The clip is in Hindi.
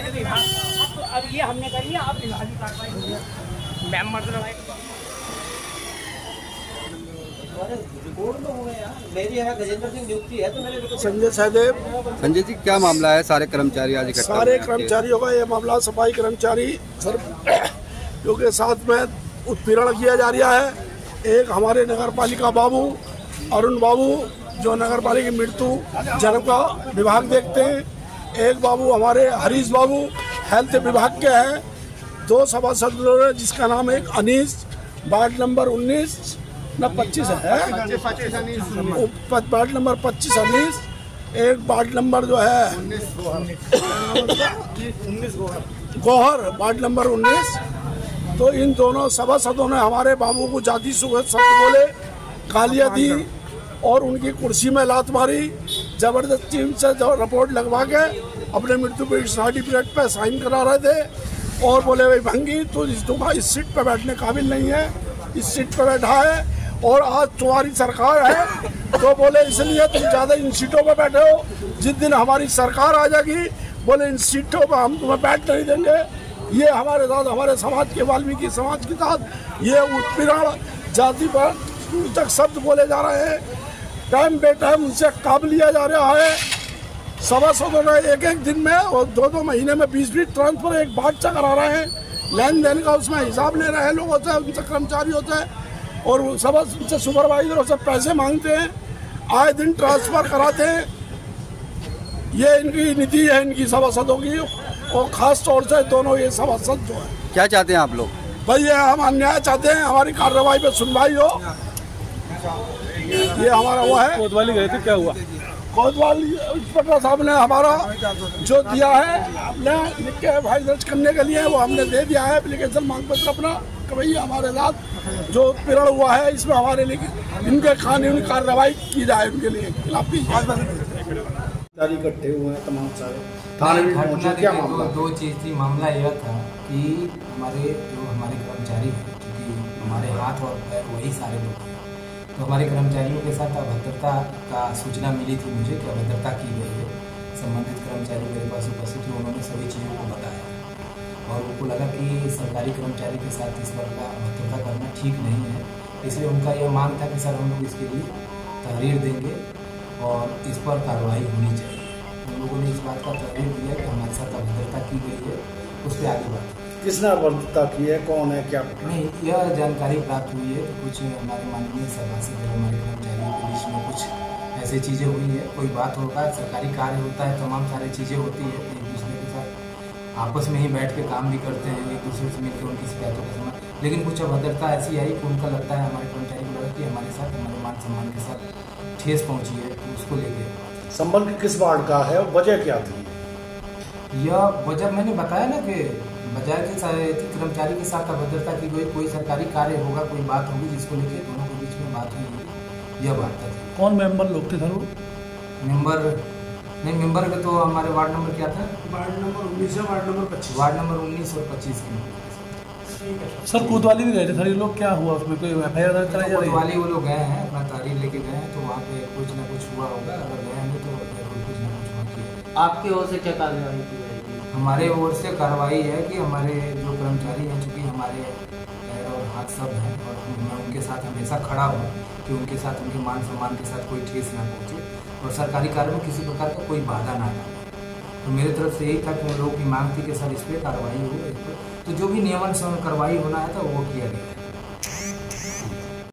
अब ये हमने कर लिया, अब विभागीय कार्रवाई हो गया। मैम मतलब संजय सहदेव। संजय जी, क्या मामला है? सारे कर्मचारी आज इकट्ठा सारे कर्मचारियों का ये मामला, सफाई कर्मचारी सर क्योंकि साथ में उत्पीड़न किया जा रहा है। एक हमारे नगर पालिका बाबू अरुण बाबू जो नगर पालिका मृत्यु जन्म का विभाग देखते हैं, एक बाबू हमारे हरीश बाबू हेल्थ विभाग के हैं। दो सभासद जिसका नाम एक अनीस वार्ड नंबर 19 न 25 है, वार्ड नंबर 25 अनीस, एक वार्ड नंबर जो है 19 गोहर वार्ड नंबर 19। तो इन दोनों सभासदों ने हमारे बाबू को जाति सुगत शब्द बोले, गालियाँ दी और उनकी कुर्सी में लात मारी। जबरदस्ती उनसे रिपोर्ट लगवा के अपने मृत्यु सर्टिफिकेट पे साइन करा रहे थे और बोले भाई भंगी तो इस सीट पे बैठने काबिल नहीं है, इस सीट पे बैठा है और आज तुम्हारी सरकार है तो बोले इसलिए तुम ज़्यादा इन सीटों पे बैठे हो। जिस दिन हमारी सरकार आ जाएगी बोले इन सीटों पे हम तुम्हें बैठ नहीं देंगे। ये हमारे साथ, हमारे समाज के, वाल्मीकि समाज के साथ ये उत्पीड़न जाति पर तक शब्द बोले जा रहे हैं। टाइम बे टाइम उनसे काम लिया जा रहा है। सभासदों ने एक एक दिन में और 2-2 महीने में 20-20 ट्रांसफर एक बात से करा रहे हैं। लेन देन का उसमें हिसाब ले रहे हैं लोग होते हैं, उनसे कर्मचारी होते हैं और सभा से सुपरवाइजरों से पैसे मांगते हैं, आए दिन ट्रांसफर कराते हैं। ये इनकी नीति है इनकी सभासदों की और ख़ास तौर से दोनों ये सभासद जो है। क्या चाहते हैं आप लोग? भाई ये हम अन्याय चाहते हैं, हमारी कार्रवाई पे सुनवाई हो। ये हमारा वो है। कोतवाली गए थे, क्या हुआ? कोतवाली इंस्पेक्टर साहब ने हमारा जो दिया है अपने लिख के फाइल दर्ज करने के लिए वो हमने दे दिया है एप्लीकेशन मांग पत्र अपना कि भाई हमारे साथ जो उत्पीड़न हुआ है इसमें हमारे लिए इनके कानूनी कार्रवाई की जाए, उनके लिए खिलाफ इकट्ठे हुए हैं तमाम सारे थाने में पहुंचे। क्या मामला? दो चीज़ थी। मामला यह था कि हमारे कर्मचारी हैं, क्योंकि हमारे हाथ और पैर वही सारे लोग हैं, तो हमारे कर्मचारियों के साथ अभद्रता का सूचना मिली थी मुझे कि अभद्रता की गई है। संबंधित कर्मचारी मेरे पास उपस्थित हुए, उन्होंने सभी चीज़ों को बताया और उनको लगा कि सरकारी कर्मचारी के साथ इस तरह का अभद्रता करना ठीक नहीं है। इसलिए उनका यह मांग था कि सर हम लोग इसके लिए तहरीर देंगे और इस पर कार्रवाई होनी चाहिए। उन लोगों ने इस बात का तहरीर दिया कि हमारे साथ अभद्रता की गई है, उस पर आगे बात। किसने अभद्रता की है, कौन है, क्या? नहीं, यह जानकारी प्राप्त हुई है कि कुछ हमारे माननीय सभासद हमारे कर्मचारियों के बीच में कुछ ऐसी चीज़ें हुई है। कोई बात होगा, सरकारी कार्य होता है, तमाम सारी चीज़ें होती है, एक दूसरे के साथ आपस में ही बैठ के काम भी करते हैं, एक दूसरे से मिलकर उनकी शिकायतों का समाधान। लेकिन कुछ अभद्रता ऐसी आई कि उनका लगता है, हमारे कर्मचारी को लगा कि हमारे साथ, हमारे मान सम्मान के साथ ठेस पहुँची है, तो उसको लेकर। संबंध किस वार्ड का है और वजह क्या थी? यह वजह मैंने बताया ना कि बजाय के कर्मचारी के साथ अभद्रता की गई, कोई सरकारी कार्य होगा, कोई बात होगी जिसको लेकर दोनों के बीच में बात हुई होगी, यह बात था। कौन मेंबर लोग थे सर? वो मेंबर का तो हमारे वार्ड नंबर क्या था? वार्ड नंबर 19 है, वार्ड नंबर 25। वार्ड नंबर 19 और 25 के मेंबर। सर कोतवाली भी गए थे सर ये लोग, क्या हुआ उसमें? कोई एफआईआर दर्ज कराई जा रही है? कोतवाली वो लोग गए हैं, अपना तहरीर लेके गए हैं, तो वहाँ पे कुछ ना कुछ हुआ होगा। अगर गए होंगे तो कुछ ना कुछ बाकी है। आपकी ओर से क्या कार्रवाई की जाएगी? हमारे ओर से कार्रवाई है कि हमारे जो कर्मचारी हैं, चूँकि हमारे पैर और हाथ सब हैं और मैं उनके साथ हमेशा खड़ा हूँ कि उनके साथ, उनके मान सम्मान के साथ कोई ठेस ना पहुँचे और सरकारी कार्य में किसी प्रकार का कोई बाधा ना आए। तो मेरी तरफ से यही था कि उन लोगों की मांग थी कि सर इस पर कार्रवाई हो, तो जो भी नियमन कार्रवाई होना है तो वो किया गया है।